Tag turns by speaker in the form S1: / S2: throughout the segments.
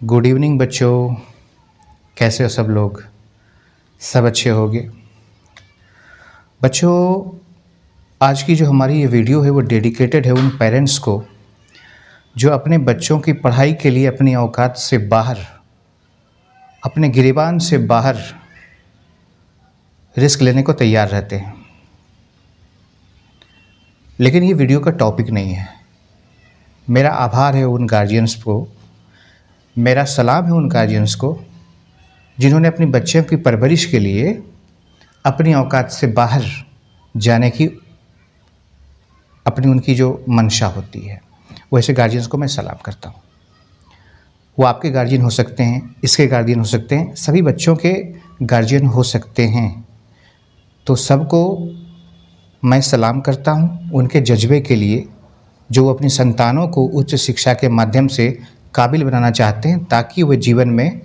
S1: Good evening बच्चों, कैसे हो सब लोग? सब अच्छे होंगे। बच्चों, आज की जो हमारी ये वीडियो है वो डेडिकेटेड है उन पेरेंट्स को जो अपने बच्चों की पढ़ाई के लिए अपनी औकात से बाहर, अपने गिरेबान से बाहर रिस्क लेने को तैयार रहते हैं। लेकिन ये वीडियो का टॉपिक नहीं है। मेरा आभार है उन गार्जियंस को, मेरा सलाम है उन गार्जियंस को जिन्होंने अपनी बच्चों की परवरिश के लिए अपनी औकात से बाहर जाने की अपनी उनकी जो मंशा होती है, वैसे गार्जियंस को मैं सलाम करता हूँ। वो आपके गार्जियन हो सकते हैं, इसके गार्जियन हो सकते हैं, सभी बच्चों के गार्जियन हो सकते हैं। तो सबको मैं सलाम करता हूँ उनके जज्बे के लिए जो वो अपनी संतानों को उच्च शिक्षा के माध्यम से काबिल बनाना चाहते हैं ताकि वे जीवन में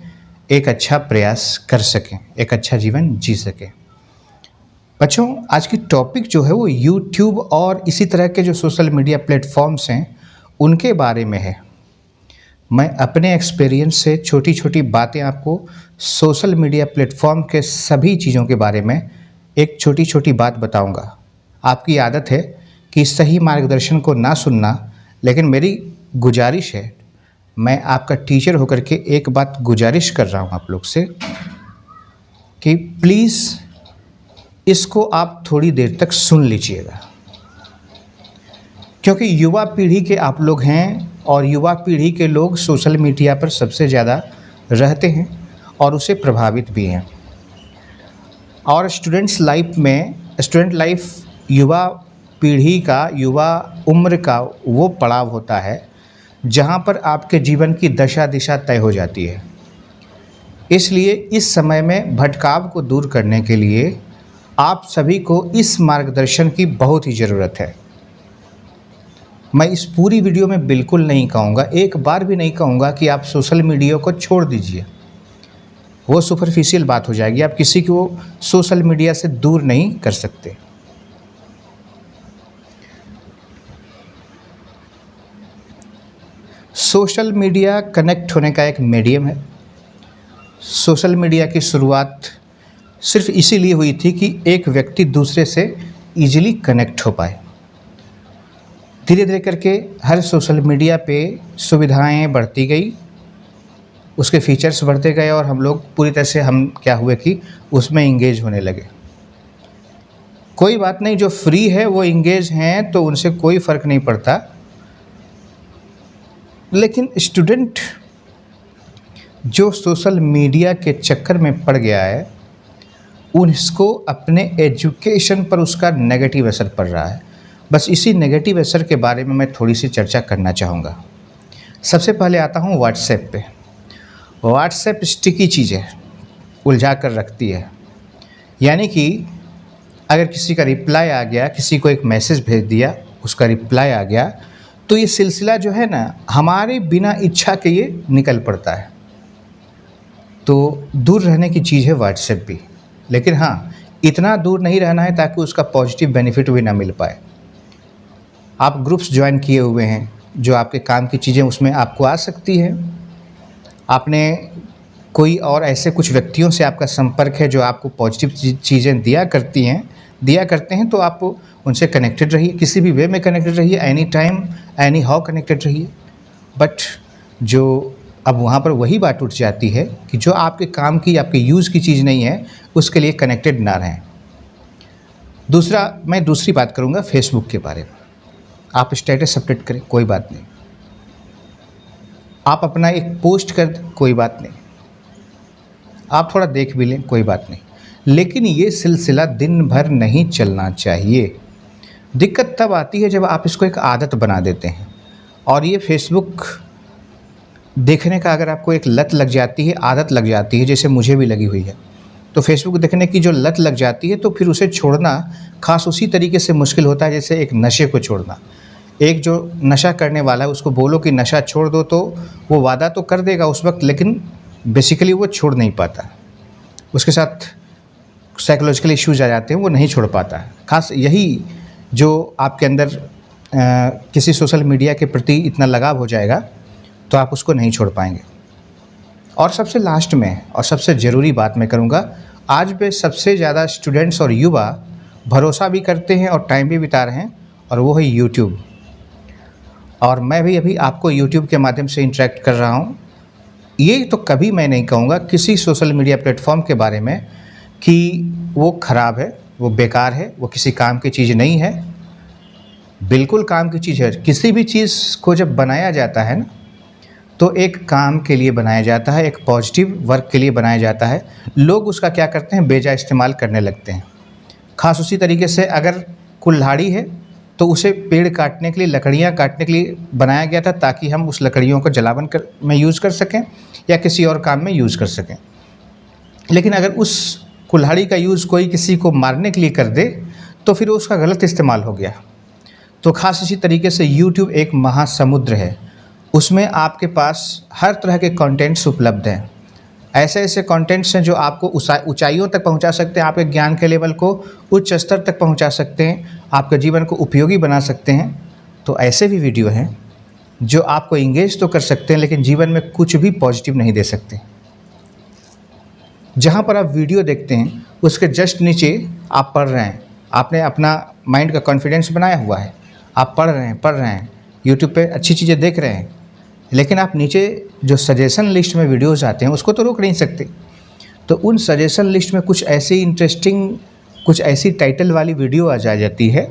S1: एक अच्छा प्रयास कर सकें, एक अच्छा जीवन जी सकें। बच्चों, आज की टॉपिक जो है वो यूट्यूब और इसी तरह के जो सोशल मीडिया प्लेटफॉर्म्स हैं उनके बारे में है। मैं अपने एक्सपीरियंस से छोटी छोटी बातें आपको सोशल मीडिया प्लेटफॉर्म के सभी चीज़ों के बारे में एक छोटी छोटी बात बताऊंगा। आपकी आदत है कि सही मार्गदर्शन को ना सुनना, लेकिन मेरी गुजारिश है, मैं आपका टीचर होकर के एक बात गुजारिश कर रहा हूँ आप लोग से कि प्लीज़ इसको आप थोड़ी देर तक सुन लीजिएगा, क्योंकि युवा पीढ़ी के आप लोग हैं और युवा पीढ़ी के लोग सोशल मीडिया पर सबसे ज़्यादा रहते हैं और उससे प्रभावित भी हैं। और स्टूडेंट लाइफ युवा पीढ़ी का, युवा उम्र का वो पड़ाव होता है जहाँ पर आपके जीवन की दशा दिशा तय हो जाती है। इसलिए इस समय में भटकाव को दूर करने के लिए आप सभी को इस मार्गदर्शन की बहुत ही ज़रूरत है। मैं इस पूरी वीडियो में बिल्कुल नहीं कहूँगा, एक बार भी नहीं कहूँगा कि आप सोशल मीडिया को छोड़ दीजिए, वो सुपरफिशियल बात हो जाएगी। आप किसी को सोशल मीडिया से दूर नहीं कर सकते। सोशल मीडिया कनेक्ट होने का एक मीडियम है। सोशल मीडिया की शुरुआत सिर्फ इसीलिए हुई थी कि एक व्यक्ति दूसरे से इजीली कनेक्ट हो पाए। धीरे धीरे करके हर सोशल मीडिया पे सुविधाएं बढ़ती गई, उसके फीचर्स बढ़ते गए और हम लोग पूरी तरह से क्या हुए कि उसमें इंगेज होने लगे। कोई बात नहीं, जो फ्री है वो इंगेज हैं तो उनसे कोई फ़र्क नहीं पड़ता। लेकिन स्टूडेंट जो सोशल मीडिया के चक्कर में पड़ गया है, उसको अपने एजुकेशन पर उसका नेगेटिव असर पड़ रहा है। बस इसी नेगेटिव असर के बारे में मैं थोड़ी सी चर्चा करना चाहूँगा। सबसे पहले आता हूँ व्हाट्सएप पे। व्हाट्सएप स्टिकी चीज़ है, उलझा कर रखती है। यानी कि अगर किसी का रिप्लाई आ गया, किसी को एक मैसेज भेज दिया, उसका रिप्लाई आ गया, तो ये सिलसिला जो है ना, हमारे बिना इच्छा के ये निकल पड़ता है। तो दूर रहने की चीज़ है व्हाट्सएप भी, लेकिन हाँ, इतना दूर नहीं रहना है ताकि उसका पॉजिटिव बेनिफिट भी ना मिल पाए। आप ग्रुप्स ज्वाइन किए हुए हैं, जो आपके काम की चीज़ें उसमें आपको आ सकती है। आपने कोई और ऐसे कुछ व्यक्तियों से आपका संपर्क है जो आपको पॉजिटिव चीज़ें दिया करते हैं, तो आप उनसे कनेक्टेड रहिए, किसी भी वे में कनेक्टेड रहिए, any time any how connected रहिए। बट जो अब वहाँ पर वही बात उठ जाती है कि जो आपके काम की, आपके यूज़ की चीज़ नहीं है, उसके लिए कनेक्टेड ना रहें। मैं दूसरी बात करूँगा फेसबुक के बारे में। आप स्टेटस अपडेट करें, कोई बात नहीं। आप अपना एक पोस्ट कर दें, कोई बात नहीं। आप थोड़ा देख भी लें, कोई बात नहीं। लेकिन ये सिलसिला दिन भर नहीं चलना चाहिए। दिक्कत तब आती है जब आप इसको एक आदत बना देते हैं। और ये फेसबुक देखने का अगर आपको एक लत लग जाती है, आदत लग जाती है, जैसे मुझे भी लगी हुई है, तो फेसबुक देखने की जो लत लग जाती है तो फिर उसे छोड़ना खास उसी तरीके से मुश्किल होता है जैसे एक नशे को छोड़ना। एक जो नशा करने वाला है उसको बोलो कि नशा छोड़ दो, तो वो वादा तो कर देगा उस वक्त, लेकिन बेसिकली वो छोड़ नहीं पाता। उसके साथ साइकोलॉजिकल इश्यूज आ जाते हैं, वो नहीं छोड़ पाता है। खास यही जो आपके अंदर किसी सोशल मीडिया के प्रति इतना लगाव हो जाएगा तो आप उसको नहीं छोड़ पाएंगे। और सबसे लास्ट में और सबसे ज़रूरी बात मैं करूँगा, आज पे सबसे ज़्यादा स्टूडेंट्स और युवा भरोसा भी करते हैं और टाइम भी बिता रहे हैं, और वो है यूट्यूब। और मैं भी अभी आपको यूट्यूब के माध्यम से इंटरेक्ट कर रहा हूँ। ये तो कभी मैं नहीं कहूँगा किसी सोशल मीडिया प्लेटफॉर्म के बारे में कि वो ख़राब है, वो बेकार है, वो किसी काम की चीज़ नहीं है। बिल्कुल काम की चीज़ है। किसी भी चीज़ को जब बनाया जाता है ना, तो एक काम के लिए बनाया जाता है, एक पॉजिटिव वर्क के लिए बनाया जाता है। लोग उसका क्या करते हैं, बेजा इस्तेमाल करने लगते हैं। ख़ास उसी तरीके से अगर कुल्हाड़ी है तो उसे पेड़ काटने के लिए, लकड़ियाँ काटने के लिए बनाया गया था, ताकि हम उस लकड़ियों को जलावन में यूज़ कर सकें या किसी और काम में यूज़ कर सकें। लेकिन अगर उस कुल्हाड़ी का यूज़ कोई किसी को मारने के लिए कर दे तो फिर उसका गलत इस्तेमाल हो गया। तो ख़ास इसी तरीके से यूट्यूब एक महासमुद्र है। उसमें आपके पास हर तरह के कंटेंट्स उपलब्ध हैं। ऐसे ऐसे कंटेंट्स हैं जो आपको ऊंचाइयों तक पहुंचा सकते हैं, आपके ज्ञान के लेवल को उच्च स्तर तक पहुंचा सकते हैं, आपके जीवन को उपयोगी बना सकते हैं। तो ऐसे भी वीडियो हैं जो आपको इंगेज तो कर सकते हैं, लेकिन जीवन में कुछ भी पॉजिटिव नहीं दे सकते। जहाँ पर आप वीडियो देखते हैं उसके जस्ट नीचे आप पढ़ रहे हैं, आपने अपना माइंड का कॉन्फिडेंस बनाया हुआ है, आप पढ़ रहे हैं, यूट्यूब पे अच्छी चीज़ें देख रहे हैं, लेकिन आप नीचे जो सजेशन लिस्ट में वीडियोज़ आते हैं उसको तो रोक नहीं सकते। तो उन सजेशन लिस्ट में कुछ ऐसी इंटरेस्टिंग, कुछ ऐसी टाइटल वाली वीडियो आ जाती है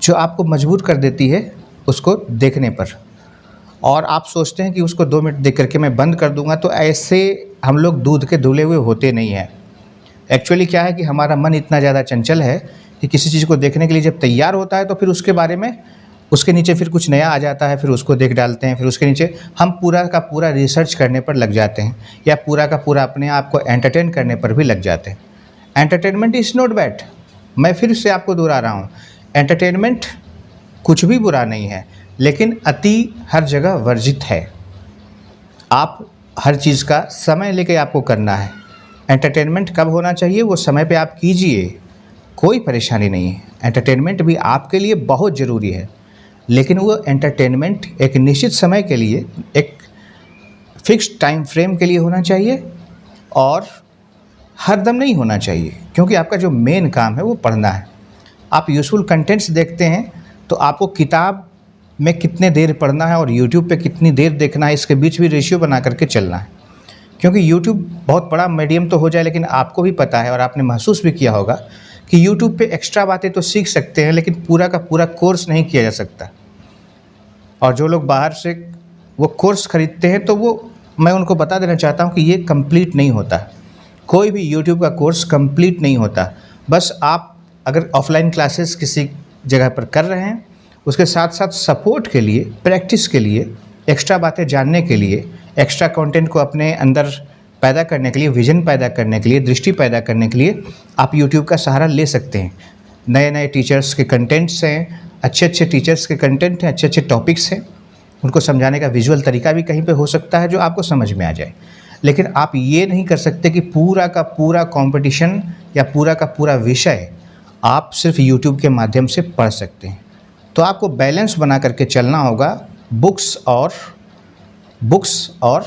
S1: जो आपको मजबूर कर देती है उसको देखने पर, और आप सोचते हैं कि उसको 2 मिनट देख करके मैं बंद कर दूंगा। तो ऐसे हम लोग दूध के धुले हुए होते नहीं हैं। एक्चुअली क्या है कि हमारा मन इतना ज़्यादा चंचल है कि किसी चीज़ को देखने के लिए जब तैयार होता है तो फिर उसके बारे में, उसके नीचे फिर कुछ नया आ जाता है, फिर उसको देख डालते हैं, फिर उसके नीचे हम पूरा का पूरा रिसर्च करने पर लग जाते हैं, या पूरा का पूरा अपने आप को एंटरटेन करने पर भी लग जाते हैं। Entertainment is not bad. मैं फिर से आपको दोहरा रहा हूँ, एंटरटेनमेंट कुछ भी बुरा नहीं है, लेकिन अति हर जगह वर्जित है। आप हर चीज़ का समय लेके आपको करना है। एंटरटेनमेंट कब होना चाहिए वो समय पे आप कीजिए, कोई परेशानी नहीं है। एंटरटेनमेंट भी आपके लिए बहुत ज़रूरी है, लेकिन वो एंटरटेनमेंट एक निश्चित समय के लिए, एक फिक्स टाइम फ्रेम के लिए होना चाहिए, और हरदम नहीं होना चाहिए, क्योंकि आपका जो मेन काम है वो पढ़ना है। आप यूज़फुल कंटेंट्स देखते हैं तो आपको किताब में कितने देर पढ़ना है और यूट्यूब पे कितनी देर देखना है, इसके बीच भी रेशियो बना करके चलना है। क्योंकि यूट्यूब बहुत बड़ा मीडियम तो हो जाए, लेकिन आपको भी पता है और आपने महसूस भी किया होगा कि यूट्यूब पे एक्स्ट्रा बातें तो सीख सकते हैं, लेकिन पूरा का पूरा कोर्स नहीं किया जा सकता। और जो लोग बाहर से वो कोर्स ख़रीदते हैं तो वो, मैं उनको बता देना चाहता हूँ कि ये कंप्लीट नहीं होता। कोई भी यूट्यूब का कोर्स कंप्लीट नहीं होता। बस आप अगर ऑफलाइन क्लासेस किसी जगह पर कर रहे हैं, उसके साथ साथ सपोर्ट के लिए, प्रैक्टिस के लिए, एक्स्ट्रा बातें जानने के लिए, एक्स्ट्रा कंटेंट को अपने अंदर पैदा करने के लिए, विज़न पैदा करने के लिए, दृष्टि पैदा करने के लिए आप यूट्यूब का सहारा ले सकते हैं। नए नए टीचर्स के कंटेंट्स हैं, अच्छे अच्छे टीचर्स के कंटेंट हैं, अच्छे अच्छे टॉपिक्स हैं। उनको समझाने का विजुअल तरीका भी कहीं पे हो सकता है जो आपको समझ में आ जाए। लेकिन आप ये नहीं कर सकते कि पूरा का पूरा कंपटीशन या पूरा का पूरा विषय आप सिर्फ यूट्यूब के माध्यम से पढ़ सकते हैं। तो आपको बैलेंस बना करके चलना होगा बुक्स और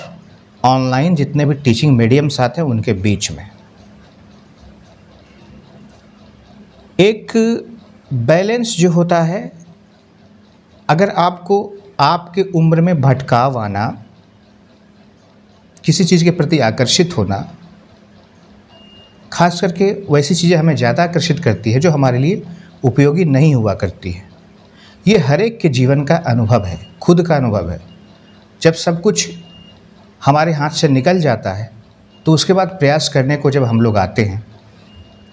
S1: ऑनलाइन जितने भी टीचिंग मीडियम्स आते हैं उनके बीच में। एक बैलेंस जो होता है, अगर आपको आपके उम्र में भटकाव आना, किसी चीज़ के प्रति आकर्षित होना, खास करके वैसी चीज़ें हमें ज़्यादा आकर्षित करती है जो हमारे लिए उपयोगी नहीं हुआ करती है। ये हर एक के जीवन का अनुभव है, खुद का अनुभव है। जब सब कुछ हमारे हाथ से निकल जाता है तो उसके बाद प्रयास करने को जब हम लोग आते हैं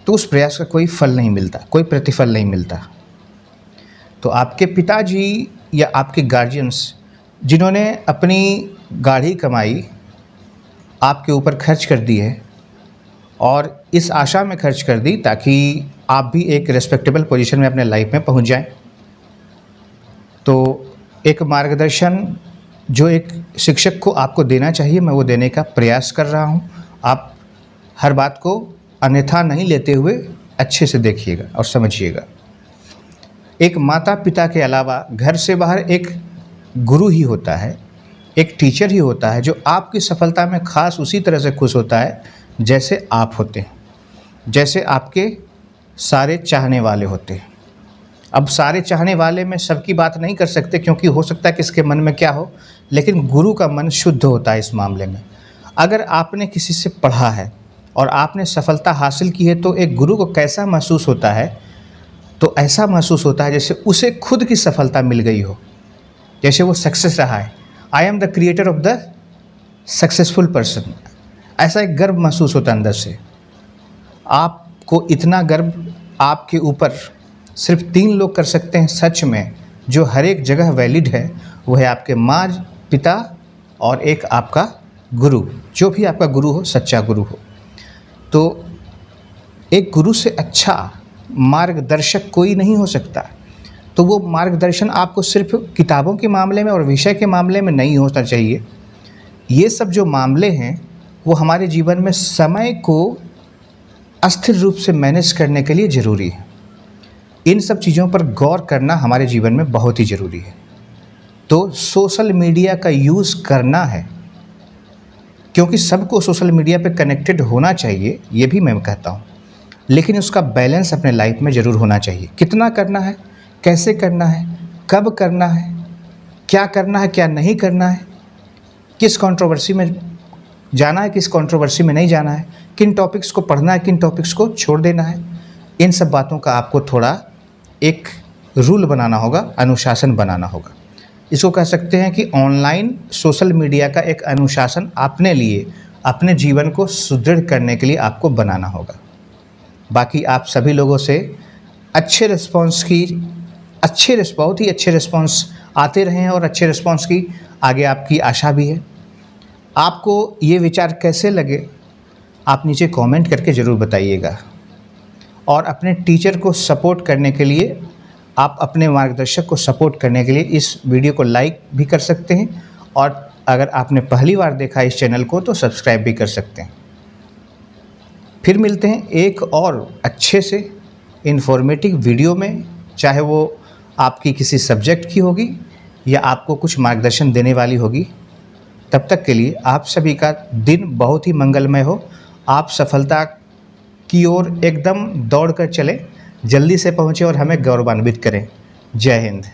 S1: तो उस प्रयास का कोई फल नहीं मिलता, कोई प्रतिफल नहीं मिलता। तो आपके पिताजी या आपके गार्जियंस जिन्होंने अपनी गाढ़ी कमाई आपके ऊपर खर्च कर दी है, और इस आशा में खर्च कर दी ताकि आप भी एक रिस्पेक्टेबल पोजीशन में अपने लाइफ में पहुंच जाएं, तो एक मार्गदर्शन जो एक शिक्षक को आपको देना चाहिए, मैं वो देने का प्रयास कर रहा हूँ। आप हर बात को अन्यथा नहीं लेते हुए अच्छे से देखिएगा और समझिएगा। एक माता पिता के अलावा घर से बाहर एक गुरु ही होता है, एक टीचर ही होता है जो आपकी सफलता में खास उसी तरह से खुश होता है जैसे आप होते हैं, जैसे आपके सारे चाहने वाले होते हैं। अब सारे चाहने वाले में सबकी बात नहीं कर सकते क्योंकि हो सकता है कि इसके मन में क्या हो, लेकिन गुरु का मन शुद्ध होता है इस मामले में। अगर आपने किसी से पढ़ा है और आपने सफलता हासिल की है तो एक गुरु को कैसा महसूस होता है, तो ऐसा महसूस होता है जैसे उसे खुद की सफलता मिल गई हो, जैसे वो सक्सेस रहा है। I am the creator of the successful person, ऐसा एक गर्व महसूस होता है अंदर से। आपको इतना गर्व आपके ऊपर सिर्फ 3 लोग कर सकते हैं सच में, जो हर एक जगह वैलिड है। वो है आपके माँ, पिता और एक आपका गुरु, जो भी आपका गुरु हो, सच्चा गुरु हो। तो एक गुरु से अच्छा मार्गदर्शक कोई नहीं हो सकता। तो वो मार्गदर्शन आपको सिर्फ किताबों के मामले में और विषय के मामले में नहीं होना चाहिए। ये सब जो मामले हैं वो हमारे जीवन में समय को अस्थिर रूप से मैनेज करने के लिए ज़रूरी है। इन सब चीज़ों पर गौर करना हमारे जीवन में बहुत ही ज़रूरी है। तो सोशल मीडिया का यूज़ करना है, क्योंकि सबको सोशल मीडिया पे कनेक्टेड होना चाहिए, ये भी मैं कहता हूँ, लेकिन उसका बैलेंस अपने लाइफ में ज़रूर होना चाहिए। कितना करना है, कैसे करना है, कब करना है, क्या करना है, क्या नहीं करना है, किस कंट्रोवर्सी में जाना है, किस कंट्रोवर्सी में नहीं जाना है, किन टॉपिक्स को पढ़ना है, किन टॉपिक्स को छोड़ देना है। इन सब बातों का आपको थोड़ा एक रूल बनाना होगा, अनुशासन बनाना होगा। इसको कह सकते हैं कि ऑनलाइन सोशल मीडिया का एक अनुशासन अपने लिए, अपने जीवन को सुदृढ़ करने के लिए आपको बनाना होगा। बाकी आप सभी लोगों से बहुत ही अच्छे रिस्पॉन्स आते रहे हैं और अच्छे रिस्पॉन्स की आगे आपकी आशा भी है। आपको ये विचार कैसे लगे, आप नीचे कमेंट करके ज़रूर बताइएगा। और अपने टीचर को सपोर्ट करने के लिए, आप अपने मार्गदर्शक को सपोर्ट करने के लिए इस वीडियो को लाइक भी कर सकते हैं, और अगर आपने पहली बार देखा इस चैनल को तो सब्सक्राइब भी कर सकते हैं। फिर मिलते हैं एक और अच्छे से इन्फॉर्मेटिव वीडियो में, चाहे वो आपकी किसी सब्जेक्ट की होगी या आपको कुछ मार्गदर्शन देने वाली होगी। तब तक के लिए आप सभी का दिन बहुत ही मंगलमय हो। आप सफलता की ओर एकदम दौड़ कर चलें, जल्दी से पहुँचें और हमें गौरवान्वित करें। जय हिंद।